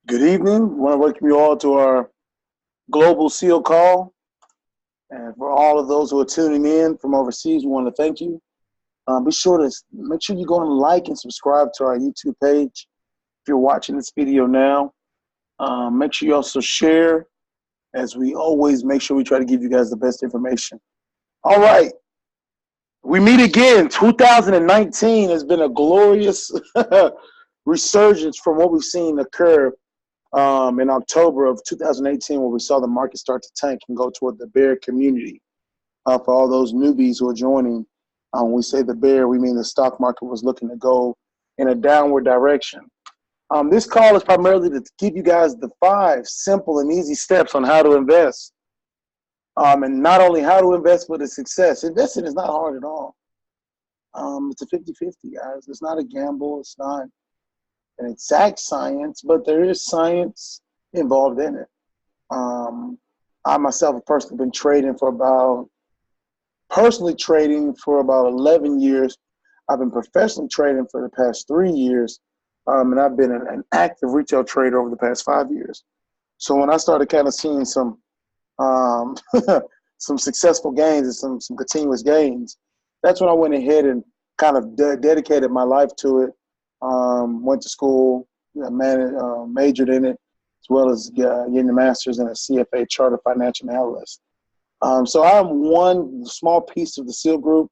Good evening. We want to welcome you all to our global SEAL call. And for all of those who are tuning in from overseas, we want to thank you. Be sure to make sure you go and like and subscribe to our YouTube page if you're watching this video now. Make sure you also share, as we always make sure we try to give you guys the best information. All right. We meet again. 2019 has been a glorious resurgence from what we've seen occur in October of 2018, where we saw the market start to tank and go toward the bear community. For all those newbies who are joining, when we say the bear, we mean the stock market was looking to go in a downward direction. This call is primarily to give you guys the 5 simple and easy steps on how to invest. And not only how to invest, but a success. Investing is not hard at all. It's a 50-50, guys. It's not a gamble. It's not an exact science, but there is science involved in it. I myself have personally been personally trading for about 11 years. I've been professionally trading for the past 3 years, and I've been an active retail trader over the past 5 years. So when I started kind of seeing some some successful gains and some continuous gains, that's when I went ahead and kind of dedicated my life to it. Went to school, majored in it, as well as getting a master's and a CFA, Chartered Financial Analyst. So I'm one small piece of the SEAL Group.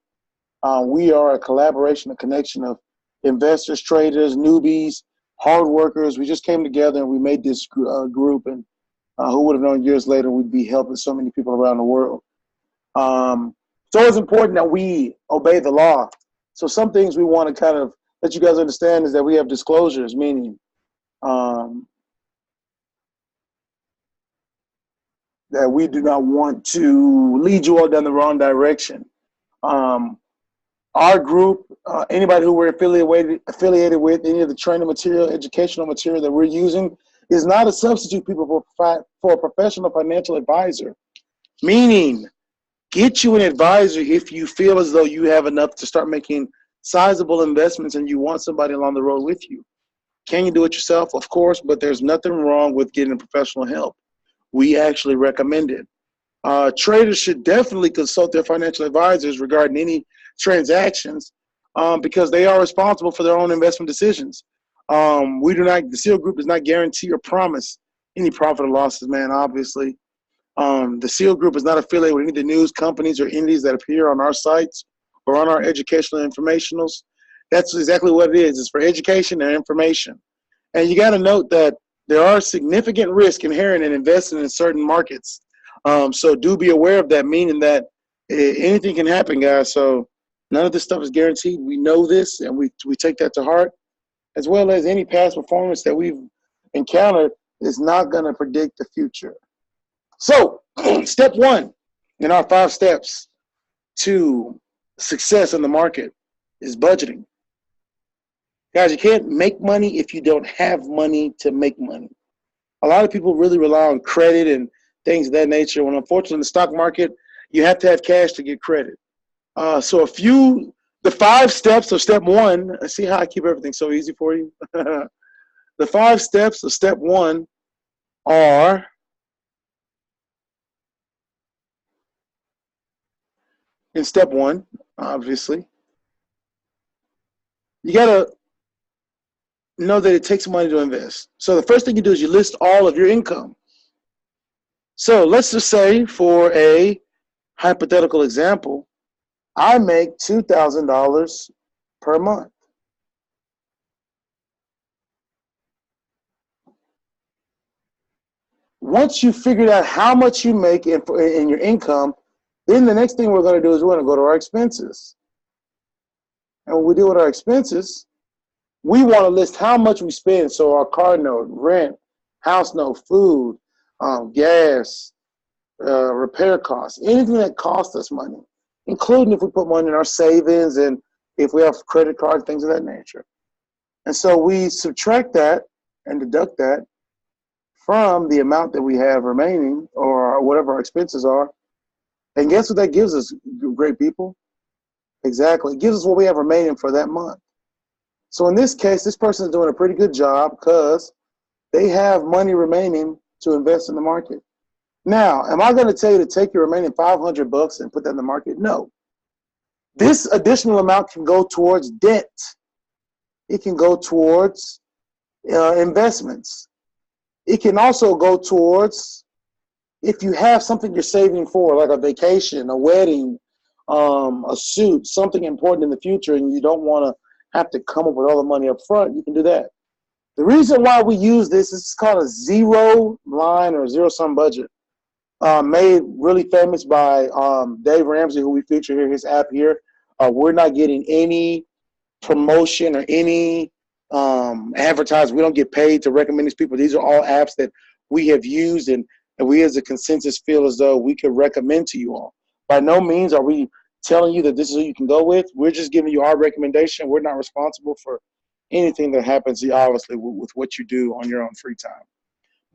We are a collaboration, a connection of investors, traders, newbies, hard workers. We just came together and we made this group, and who would have known years later we'd be helping so many people around the world. It's always important that we obey the law. So some things we want to kind of let you guys understand is that we have disclosures, meaning that we do not want to lead you all down the wrong direction. Our group, anybody who we're affiliated with, any of the training material, educational material that we're using is not a substitute, people, for a professional financial advisor. Meaning, get you an advisor if you feel as though you have enough to start making sizable investments and you want somebody along the road with you. Can you do it yourself? Of course, but there's nothing wrong with getting professional help. We actually recommend it. Traders should definitely consult their financial advisors regarding any transactions because they are responsible for their own investment decisions. The SEAL Group does not guarantee or promise any profit or losses, man, obviously. The SEAL Group is not affiliated with any of the news companies or entities that appear on our sites or on our educational informationals. That's exactly what it is. It's for education and information. And you got to note that there are significant risks inherent in investing in certain markets. So do be aware of that, meaning that anything can happen, guys. So none of this stuff is guaranteed. We know this, and we take that to heart, as well as any past performance that we've encountered is not going to predict the future. So step 1 in our 5 steps to success in the market is budgeting. Guys, you can't make money if you don't have money to make money. A lot of people really rely on credit and things of that nature, when unfortunately in the stock market, you have to have cash to get credit. The 5 steps of step 1, see how I keep everything so easy for you? The 5 steps of step 1 are: in step 1, obviously, you got to know that it takes money to invest. So the first thing you do is you list all of your income. So let's just say, for a hypothetical example, I make $2,000 per month. Once you figured out how much you make in your income, then the next thing we're going to do is we're going to go to our expenses. And when we deal with our expenses, we want to list how much we spend. So our car note, rent, house note, food, gas, repair costs, anything that costs us money, including if we put money in our savings and if we have credit cards, things of that nature. And so we subtract that and deduct that from the amount that we have remaining, or whatever our expenses are. And guess what that gives us, great people? Exactly. It gives us what we have remaining for that month. So in this case, this person is doing a pretty good job because they have money remaining to invest in the market. Now, am I going to tell you to take your remaining $500 and put that in the market? No. This additional amount can go towards debt. It can go towards investments. It can also go towards, if you have something you're saving for, like a vacation, a wedding, a suit, something important in the future, and you don't want to have to come up with all the money up front, you can do that. The reason why we use this is called a zero line or zero sum budget. Made really famous by Dave Ramsey, who we feature here, his app here. We're not getting any promotion or any advertising. We don't get paid to recommend these people. These are all apps that we have used, and we as a consensus feel as though we could recommend to you all. By no means are we telling you that this is who you can go with. We're just giving you our recommendation. We're not responsible for anything that happens, obviously, with what you do on your own free time.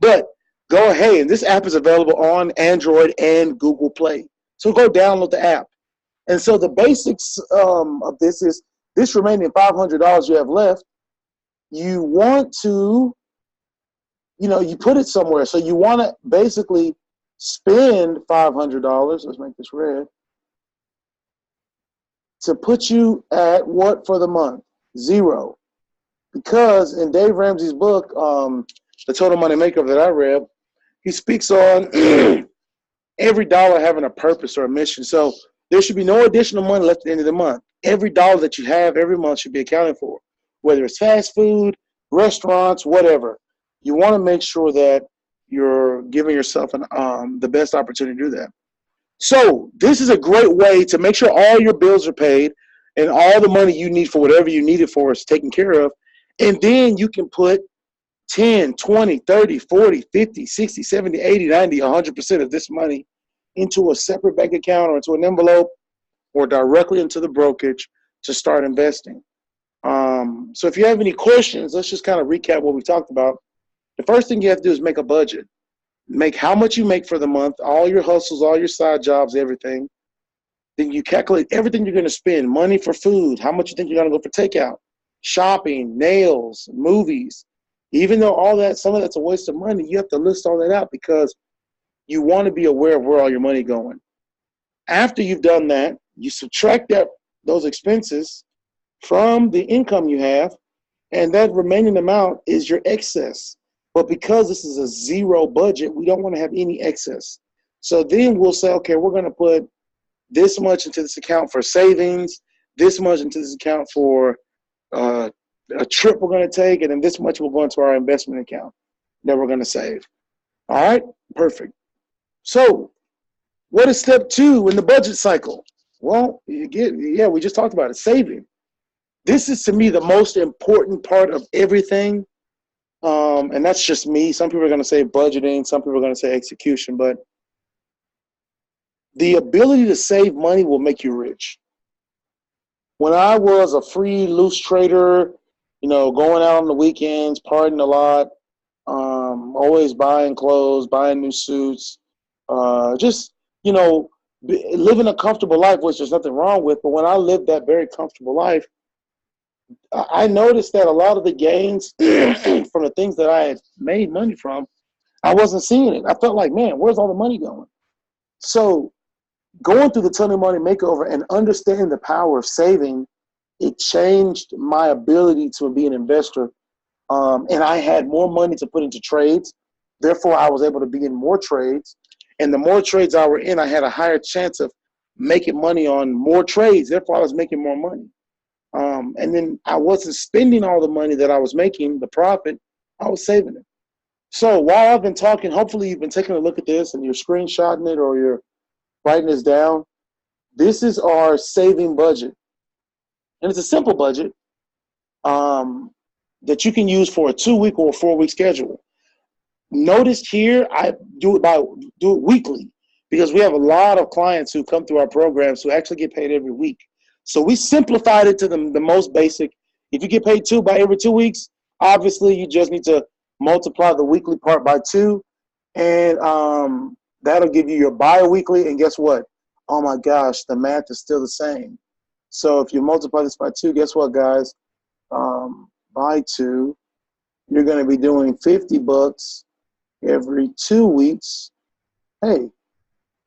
But go ahead, and this app is available on Android and Google Play. So go download the app. And so the basics of this is, this remaining $500 you have left, you want to, you put it somewhere. So you want to basically spend $500, let's make this red, to put you at what for the month? Zero. Because in Dave Ramsey's book, The Total Money Maker that I read, he speaks on every dollar having a purpose or a mission. So there should be no additional money left at the end of the month. Every dollar that you have every month should be accounted for, whether it's fast food, restaurants, whatever. You want to make sure that you're giving yourself the best opportunity to do that. So this is a great way to make sure all your bills are paid and all the money you need for whatever you need it for is taken care of. And then you can put 10, 20, 30, 40, 50, 60, 70, 80, 90, 100% of this money into a separate bank account or into an envelope or directly into the brokerage to start investing. So if you have any questions, let's just kind of recap what we talked about. The first thing you have to do is make a budget. Make how much you make for the month, all your hustles, all your side jobs, everything. Then you calculate everything you're going to spend, money for food, how much you think you're going to go for takeout, shopping, nails, movies. Even though all that, some of that's a waste of money, you have to list all that out because you want to be aware of where all your money is going. After you've done that, you subtract those expenses from the income you have, and that remaining amount is your excess. But because this is a zero budget, we don't want to have any excess. So then we'll say, okay, we're going to put this much into this account for savings, this much into this account for a trip we're going to take, and then this much will go into our investment account that we're going to save. All right, perfect. So what is step 2 in the budget cycle? Well, we just talked about it, saving. This is, to me, the most important part of everything. And that's just me. Some people are going to say budgeting. Some people are going to say execution. But the ability to save money will make you rich. When I was a free, loose trader, going out on the weekends, partying a lot, always buying clothes, buying new suits, living a comfortable life, which there's nothing wrong with. But when I lived that very comfortable life, I noticed that a lot of the gains from the things that I had made money from, I wasn't seeing it. I felt like, man, where's all the money going? So going through the Total Money Makeover and understanding the power of saving, it changed my ability to be an investor. And I had more money to put into trades. Therefore, I was able to be in more trades. And the more trades I were in, I had a higher chance of making money on more trades. Therefore, I was making more money. And then I wasn't spending all the money that I was making, the profit, I was saving it. So while I've been talking, hopefully you've been taking a look at this and you're screenshotting it or you're writing this down. This is our saving budget. And it's a simple budget that you can use for a 2-week or a 4-week schedule. Notice here, I do it weekly because we have a lot of clients who come through our programs who actually get paid every week. So we simplified it to the most basic. If you get paid every 2 weeks, obviously you just need to multiply the weekly part by 2, and that'll give you your bi-weekly. And guess what? Oh my gosh, the math is still the same. So if you multiply this by 2, guess what, guys? By 2, you're going to be doing 50 bucks every 2 weeks. Hey,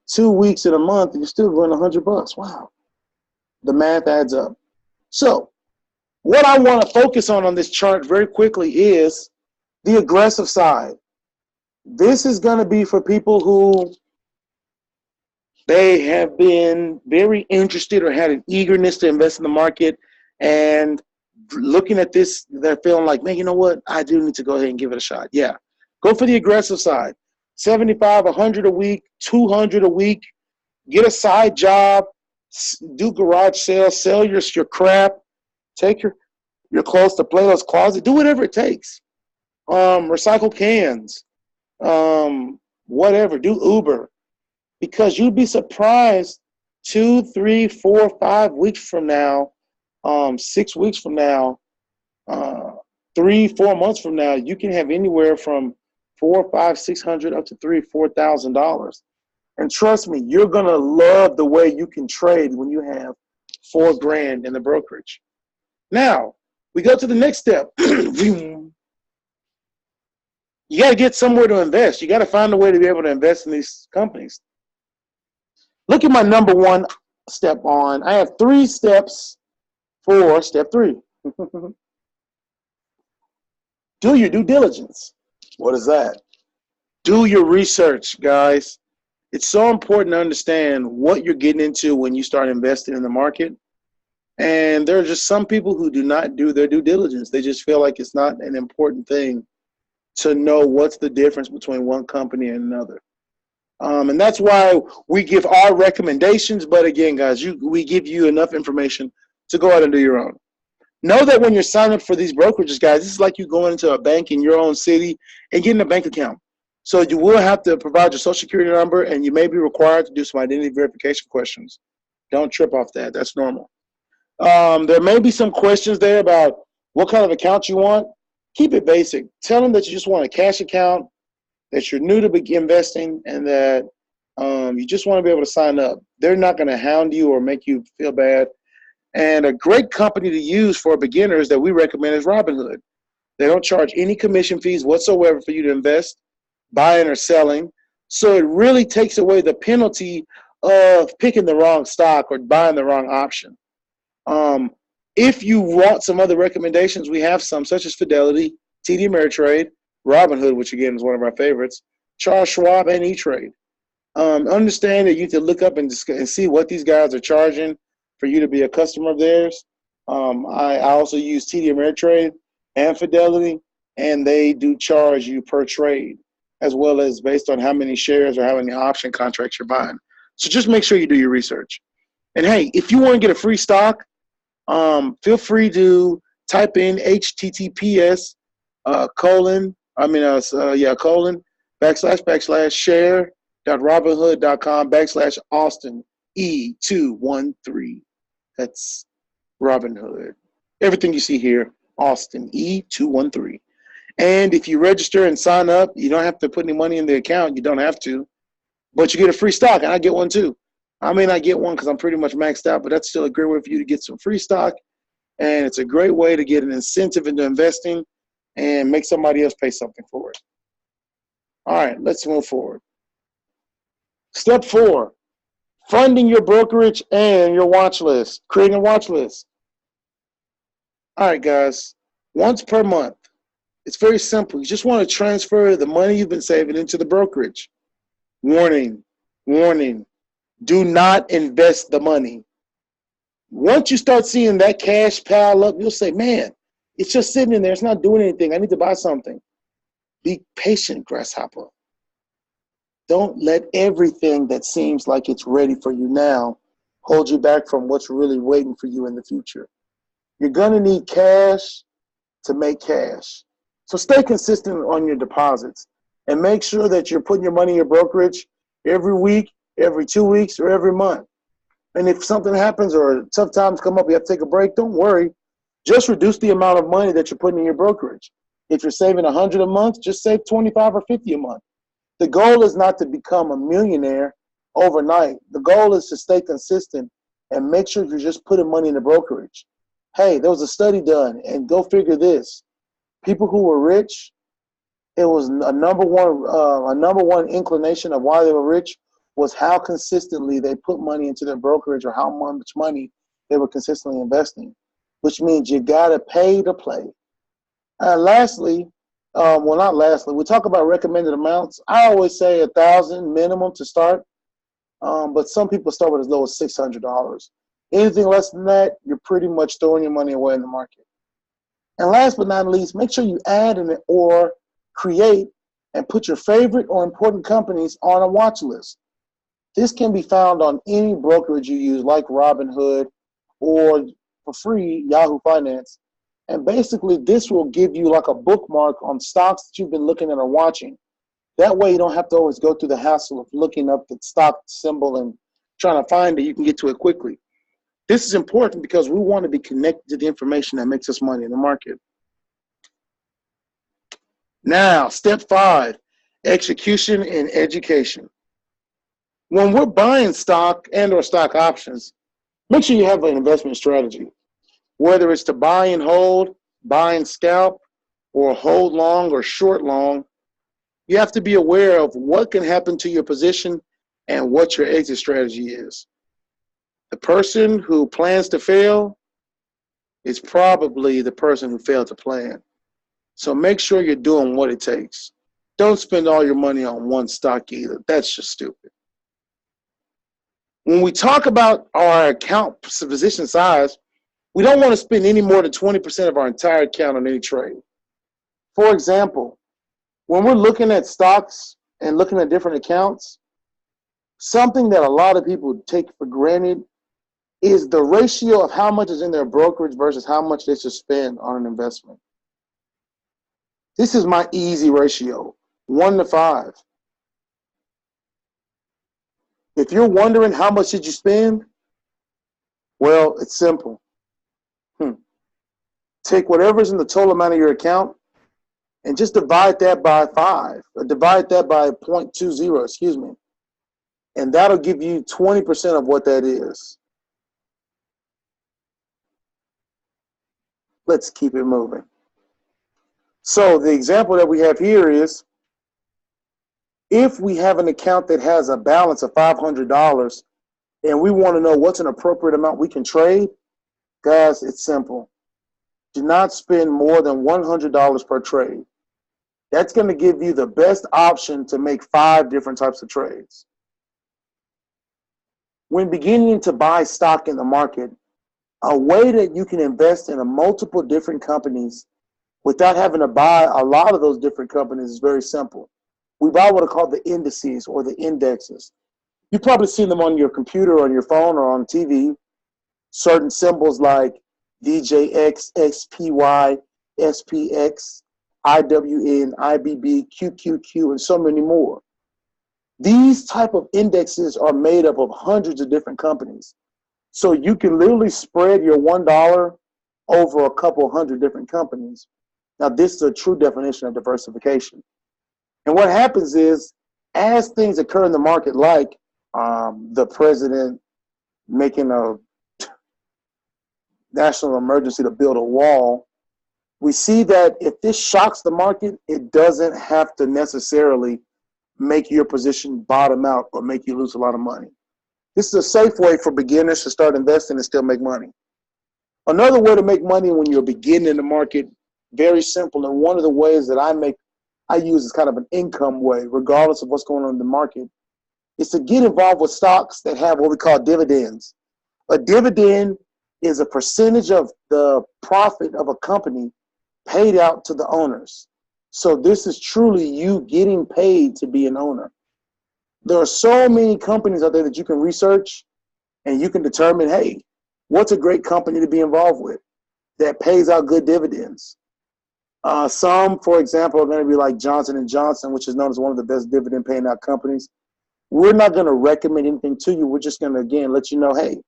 2 weeks in a month, you're still going 100 bucks. Wow. The math adds up. So what I want to focus on this chart very quickly is the aggressive side. This is going to be for people who they have been very interested or had an eagerness to invest in the market, and looking at this, they're feeling like, man, you know what? I do need to go ahead and give it a shot. Yeah, go for the aggressive side. 75, 100 a week, 200 a week. Get a side job. Do garage sales. Sell your crap. Take your clothes to Plato's Closet. Do whatever it takes. Recycle cans. Whatever. Do Uber. Because you'd be surprised 2, 3, 4, 5 weeks from now, 6 weeks from now, 3, 4 months from now, you can have anywhere from $400, $500, $600 up to $3,000, $4,000. And trust me, you're gonna love the way you can trade when you have $4,000 in the brokerage. Now we go to the next step. You gotta get somewhere to invest. You gotta find a way to be able to invest in these companies. Look at my number 1 step on. I have 3 steps for step 3. Do your due diligence. What is that? Do your research, guys. It's so important to understand what you're getting into when you start investing in the market. And there are just some people who do not do their due diligence. They just feel like it's not an important thing to know what's the difference between one company and another. And that's why we give our recommendations. But again, guys, we give you enough information to go out and do your own. Know that when you're signing up for these brokerages, guys, this is like you going into a bank in your own city and getting a bank account. So you will have to provide your social security number, and you may be required to do some identity verification questions. Don't trip off that. That's normal. There may be some questions there about what kind of account you want. Keep it basic. Tell them that you just want a cash account, that you're new to begin investing, and that you just want to be able to sign up. They're not going to hound you or make you feel bad. And a great company to use for beginners that we recommend is Robinhood. They don't charge any commission fees whatsoever for you to invest, buying or selling. So it really takes away the penalty of picking the wrong stock or buying the wrong option. If you want some other recommendations, we have some, such as Fidelity, TD Ameritrade, Robinhood, which again is one of our favorites, Charles Schwab, and E-Trade. Understand that you need to look up and see what these guys are charging for you to be a customer of theirs. I also use TD Ameritrade and Fidelity, and they do charge you per trade, as well as based on how many shares or how many option contracts you're buying. So just make sure you do your research. And hey, if you want to get a free stock, feel free to type in https share.robinhood.com/Austin E213. That's Robinhood. Everything you see here, Austin E213. And if you register and sign up, you don't have to put any money in the account. You don't have to, but you get a free stock, and I get one too. I may not get one because I'm pretty much maxed out, but that's still a great way for you to get some free stock. And it's a great way to get an incentive into investing and make somebody else pay something for it. All right, let's move forward. Step 4, funding your brokerage and your watch list, creating a watch list. All right, guys, once per month. It's very simple. You just want to transfer the money you've been saving into the brokerage. Warning, warning. Do not invest the money. Once you start seeing that cash pile up, you'll say, man, it's just sitting in there. It's not doing anything. I need to buy something. Be patient, grasshopper. Don't let everything that seems like it's ready for you now hold you back from what's really waiting for you in the future. You're going to need cash to make cash. So stay consistent on your deposits and make sure that you're putting your money in your brokerage every week, every 2 weeks, or every month. And if something happens or tough times come up, you have to take a break, don't worry. Just reduce the amount of money that you're putting in your brokerage. If you're saving $100 a month, just save $25 or $50 a month. The goal is not to become a millionaire overnight. The goal is to stay consistent and make sure you're just putting money in the brokerage. Hey, there was a study done, and go figure this. People who were rich, it was a number one inclination of why they were rich was how consistently they put money into their brokerage or how much money they were consistently investing, which means you gotta pay to play. And lastly, well, not lastly, we talk about recommended amounts. I always say 1,000 minimum to start, but some people start with as low as $600. Anything less than that, you're pretty much throwing your money away in the market. And last but not least, make sure you add or create and put your favorite or important companies on a watch list. This can be found on any brokerage you use, like Robinhood or for free, Yahoo Finance. And basically, this will give you like a bookmark on stocks that you've been looking at or watching. That way, you don't have to always go through the hassle of looking up the stock symbol and trying to find it. You can get to it quickly. This is important because we want to be connected to the information that makes us money in the market. Now, step 5, execution and education. When we're buying stock and or stock options, make sure you have an investment strategy. Whether it's to buy and hold, buy and scalp, or hold long or short long, you have to be aware of what can happen to your position and what your exit strategy is. The person who plans to fail is probably the person who failed to plan. So make sure you're doing what it takes. Don't spend all your money on one stock either. That's just stupid. When we talk about our account position size, we don't want to spend any more than 20% of our entire account on any trade. For example, when we're looking at stocks and looking at different accounts, something that a lot of people take for granted is the ratio of how much is in their brokerage versus how much they should spend on an investment. This is my easy ratio, 1 to 5. If you're wondering how much should you spend, well, it's simple. Take whatever's in the total amount of your account and just divide that by 5, or divide that by 0.20, excuse me. And that'll give you 20% of what that is. Let's keep it moving. So the example that we have here is, if we have an account that has a balance of $500 and we want to know what's an appropriate amount we can trade, guys, it's simple. Do not spend more than $100 per trade. That's going to give you the best option to make 5 different types of trades. When beginning to buy stock in the market, a way that you can invest in multiple different companies without having to buy a lot of those different companies is very simple. We buy what are called the indices or the indexes. You've probably seen them on your computer or on your phone or on TV. Certain symbols like DJX, XPY, SPX, IWN, IBB, QQQ, and so many more. These type of indexes are made up of hundreds of different companies. So you can literally spread your $1 over a couple hundred different companies. Now, this is a true definition of diversification. And what happens is, as things occur in the market, like the president making a national emergency to build a wall, we see that if this shocks the market, it doesn't have to necessarily make your position bottom out or make you lose a lot of money. This is a safe way for beginners to start investing and still make money. Another way to make money when you're beginning in the market, very simple, and one of the ways that I use as kind of an income way, regardless of what's going on in the market, is to get involved with stocks that have what we call dividends. A dividend is a percentage of the profit of a company paid out to the owners. So this is truly you getting paid to be an owner. There are so many companies out there that you can research and you can determine, hey, what's a great company to be involved with that pays out good dividends? Some, for example, are going to be like Johnson & Johnson, which is known as one of the best dividend paying out companies. We're not going to recommend anything to you. We're just going to, again, let you know, hey,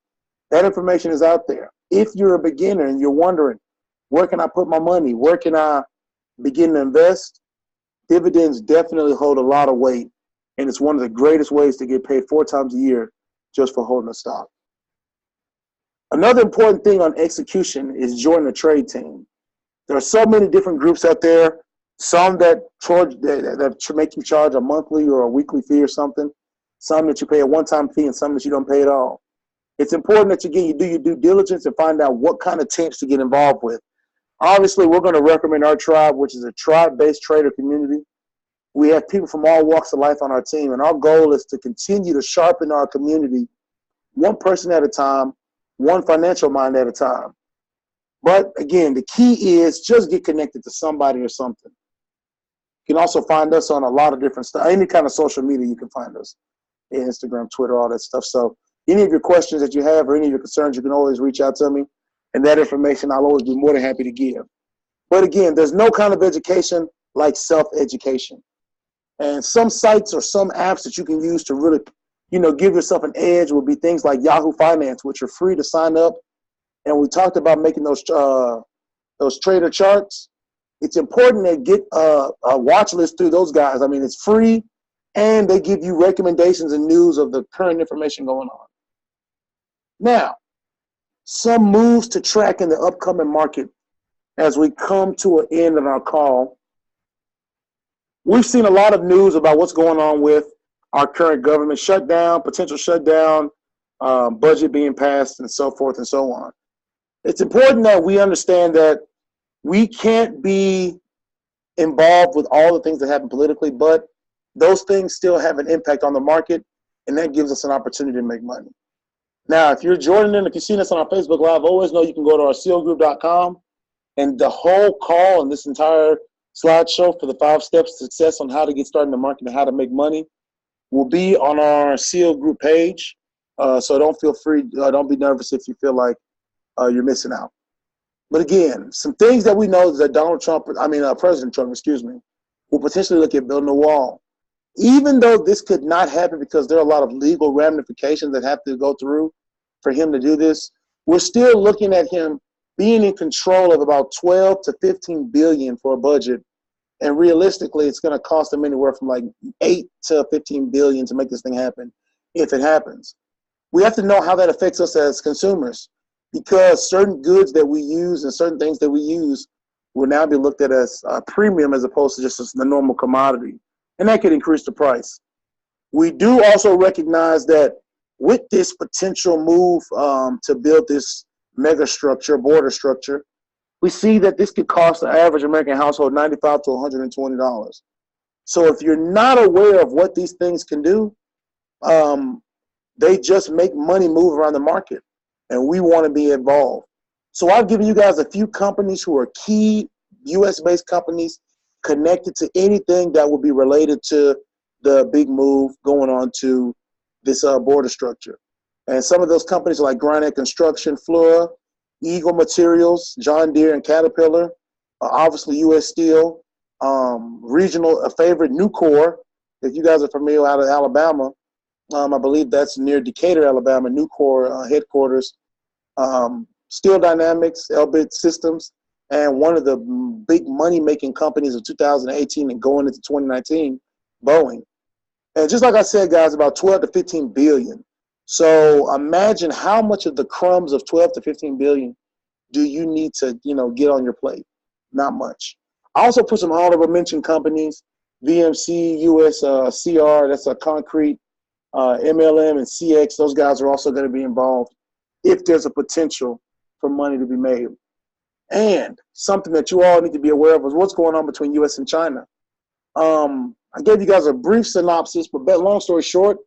that information is out there. If you're a beginner and you're wondering, where can I put my money? Where can I begin to invest? Dividends definitely hold a lot of weight, and it's one of the greatest ways to get paid 4 times a year just for holding a stock. Another important thing on execution is joining a trade team. There are so many different groups out there. Some that make you charge a monthly or a weekly fee or something. Some that you pay a one-time fee, and some that you don't pay at all. It's important that you do your due diligence and find out what kind of tips to get involved with. Obviously, we're going to recommend our tribe, which is a tribe-based trader community. We have people from all walks of life on our team, and our goal is to continue to sharpen our community one person at a time, one financial mind at a time. But again, the key is just get connected to somebody or something. You can also find us on a lot of different stuff. Any kind of social media, you can find us. Instagram, Twitter, all that stuff. So any of your questions that you have or any of your concerns, you can always reach out to me. And that information I'll always be more than happy to give. But again, there's no kind of education like self-education. And some sites or some apps that you can use to really, give yourself an edge would be things like Yahoo Finance, which are free to sign up. And we talked about making those trader charts. It's important to get a watch list through those guys. I mean, it's free, and they give you recommendations and news of the current information going on. Now, some moves to track in the upcoming market as we come to an end of our call. We've seen a lot of news about what's going on with our current government shutdown, potential shutdown, budget being passed, and so forth and so on. It's important that we understand that we can't be involved with all the things that happen politically, but those things still have an impact on the market, and that gives us an opportunity to make money. Now, if you're joining in, if you've seen us on our Facebook Live, always know you can go to our sealgroup.com, and the whole call and this entire slideshow for the 5 steps to success on how to get started in the market and how to make money will be on our Seal Group page. So don't be nervous if you feel like you're missing out. But again, some things that we know is that President Trump, will potentially look at building a wall. Even though this could not happen because there are a lot of legal ramifications that have to go through for him to do this, we're still looking at him being in control of about 12 to 15 billion for a budget. And realistically, it's going to cost them anywhere from like 8 to 15 billion to make this thing happen, if it happens. We have to know how that affects us as consumers, because certain goods that we use and certain things that we use will now be looked at as a premium as opposed to just the normal commodity. And that could increase the price. We do also recognize that with this potential move to build this mega structure, border structure, we see that this could cost the average American household $95 to $120. So if you're not aware of what these things can do, they just make money move around the market, and we want to be involved. So I've given you guys a few companies who are key U.S.-based companies connected to anything that will be related to the big move going on to this border structure. And some of those companies are like Granite Construction, Fluor, Eagle Materials, John Deere and Caterpillar, obviously U.S. Steel, regional favorite Nucor. If you guys are familiar out of Alabama, I believe that's near Decatur, Alabama, Nucor headquarters. Steel Dynamics, Elbit Systems, and one of the big money-making companies of 2018 and going into 2019, Boeing. And just like I said, guys, about 12 to 15 billion. So imagine how much of the crumbs of 12 to 15 billion do you need to, get on your plate? Not much. I also put some honorable mention companies, VMC, US CR, that's a concrete, MLM and CX. Those guys are also going to be involved if there's a potential for money to be made. And something that you all need to be aware of is what's going on between US and China. I gave you guys a brief synopsis, but long story short,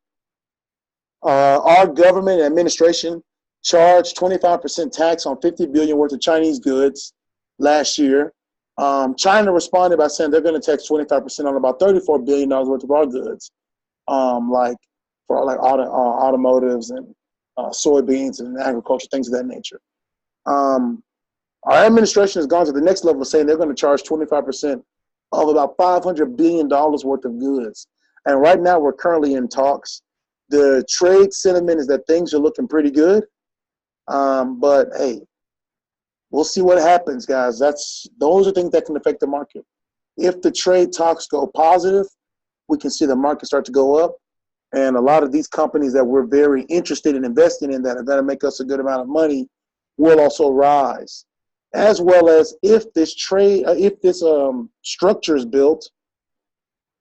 our government and administration charged 25% tax on 50 billion worth of Chinese goods last year. China responded by saying they're going to tax 25% on about $34 billion worth of our goods, like automotives and soybeans and agriculture, things of that nature. Our administration has gone to the next level, saying they're going to charge 25% of about $500 billion worth of goods. And right now we're currently in talks. The trade sentiment is that things are looking pretty good. But hey, we'll see what happens, guys. Those are things that can affect the market. If the trade talks go positive, we can see the market start to go up. And a lot of these companies that we're very interested in investing in that are going to make us a good amount of money will also rise. as well as if this structure is built,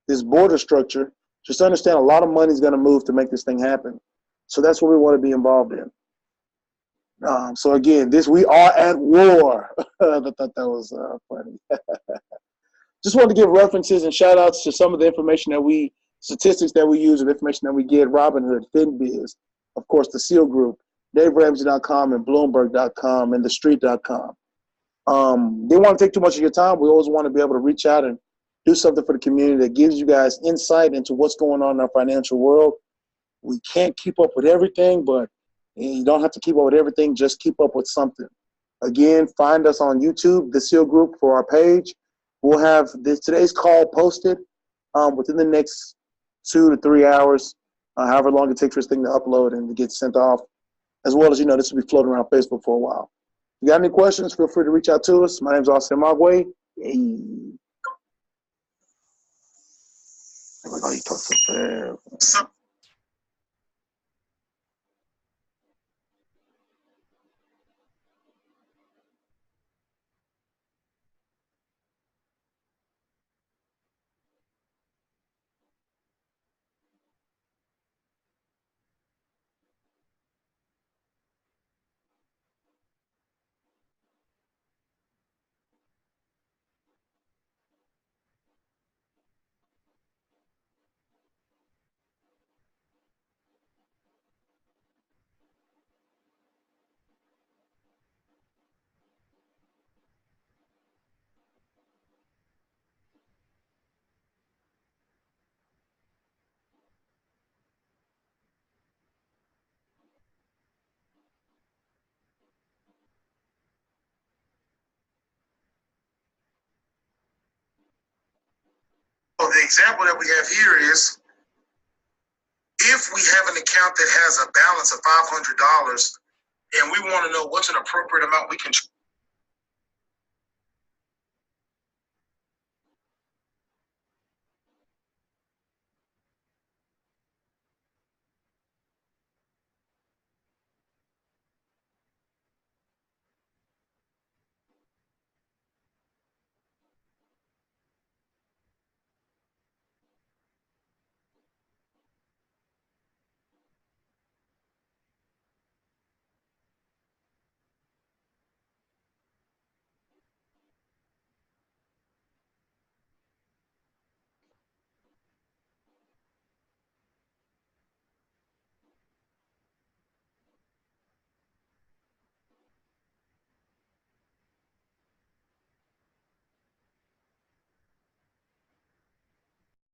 this border structure, just understand a lot of money is going to move to make this thing happen. So that's what we want to be involved in. So again, we are at war. I thought that was funny. Just wanted to give references and shout outs to some of the information statistics that we use and information that we get. Robinhood, FinBiz, of course, the SEAL Group, DaveRamsey.com and Bloomberg.com and TheStreet.com. Didn't want to take too much of your time. We always want to be able to reach out and do something for the community that gives you guys insight into what's going on in our financial world. We can't keep up with everything, but you don't have to keep up with everything. Just keep up with something. Again, find us on YouTube, the SEAL Group, for our page. We'll have today's call posted within the next 2 to 3 hours, however long it takes for this thing to upload and to get sent off. As well as, this will be floating around Facebook for a while. If you got any questions, feel free to reach out to us. My name is Austin Magway. Hey. So the example that we have here is, if we have an account that has a balance of $500 and we want to know what's an appropriate amount we can